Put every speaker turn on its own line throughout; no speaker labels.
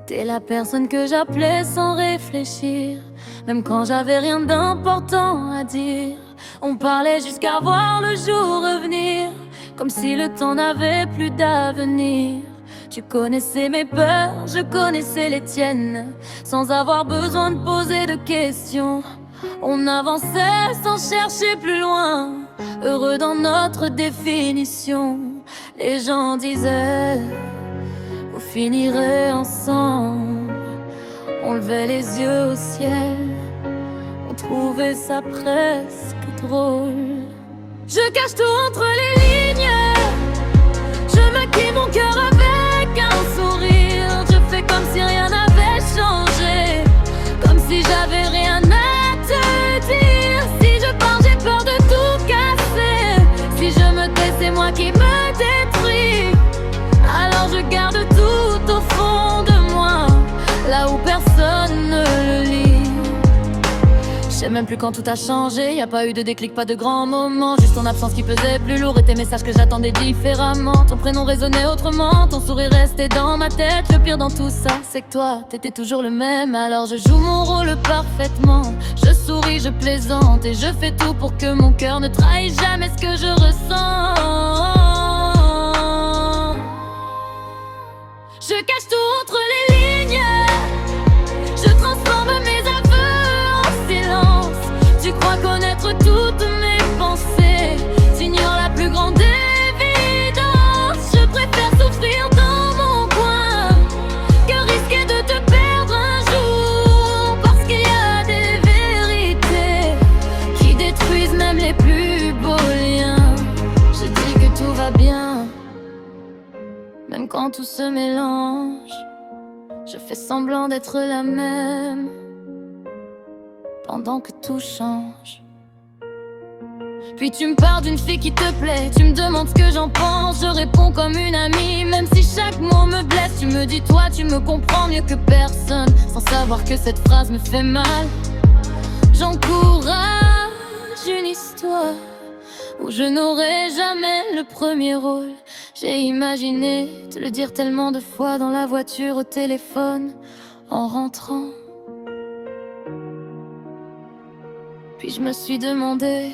T'es la personne que j'appelais sans réfléchir, même quand j'avais rien d'important à dire. On parlait jusqu'à voir le jour revenir, comme si le temps n'avait plus d'avenir. Tu connaissais mes peurs, je connaissais les tiennes, sans avoir besoin de poser de questions. On avançait sans chercher plus loin, heureux dans notre définition. Les gens disaient: vous finirez ensemble. On levait les yeux au ciel, on trouvait ça presque drôle. Je cache tout entre les lignes, je maquille mon cœur avec un sourire. Je fais comme si rien n'avait changé, comme si j'avais rien à te dire. Si je pars, j'ai peur de tout casser. Si je me tais, c'est moi qui me détruis. Alors je garde tout au fond de moi, là où personne ne le lit. Je sais même plus quand tout a changé, y a pas eu de déclic, pas de grand moment. Juste ton absence qui pesait plus lourd et tes messages que j'attendais différemment. Ton prénom résonnait autrement, ton sourire restait dans ma tête. Le pire dans tout ça, c'est que toi, t'étais toujours le même. Alors je joue mon rôle parfaitement, je souris, je plaisante et je fais tout pour que mon cœur ne trahisse jamais ce que je ressens. Je cache tout entre les lignes, je transforme mes aveux en silence. Tu crois connaître toutes mes pensées, t'ignores la plus grande évidence. Je préfère souffrir dans mon coin que risquer de te perdre un jour, parce qu'il y a des vérités qui détruisent même les plus beaux liens. Je dis que tout va bien, même quand tout se mélange. Je fais semblant d'être la même, pendant que tout change. Puis tu me parles d'une fille qui te plaît, tu me demandes ce que j'en pense. Je réponds comme une amie, même si chaque mot me blesse. Tu me dis toi, tu me comprends mieux que personne, sans savoir que cette phrase me fait mal. J'encourage une histoire où je n'aurai jamais le premier rôle. J'ai imaginé te le dire tellement de fois, dans la voiture, au téléphone, en rentrant. Puis je me suis demandé,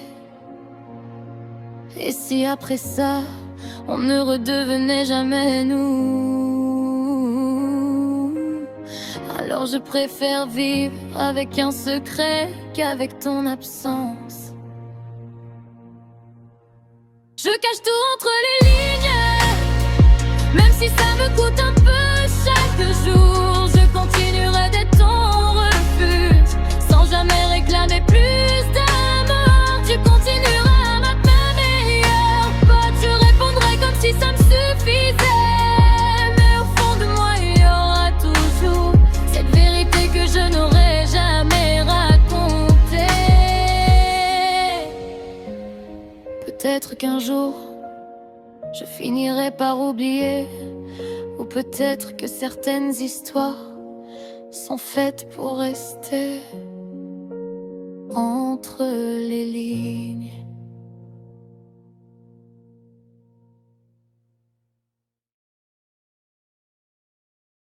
et si après ça, on ne redevenait jamais nous? Alors je préfère vivre avec un secret qu'avec ton absence. Je cache tout entre les lignes, même si ça me coûte un peu chaque jour. Je continuerai d'être ton refuge, sans jamais réclamer plus d'amour. Tu continueras à m'appeler ma meilleure pote, je répondrai comme si ça me suffisait. Mais au fond de moi, il y aura toujours cette vérité que je n'aurai jamais racontée. Peut-être qu'un jour je finirai par oublier, ou peut-être que certaines histoires sont faites pour rester entre les lignes.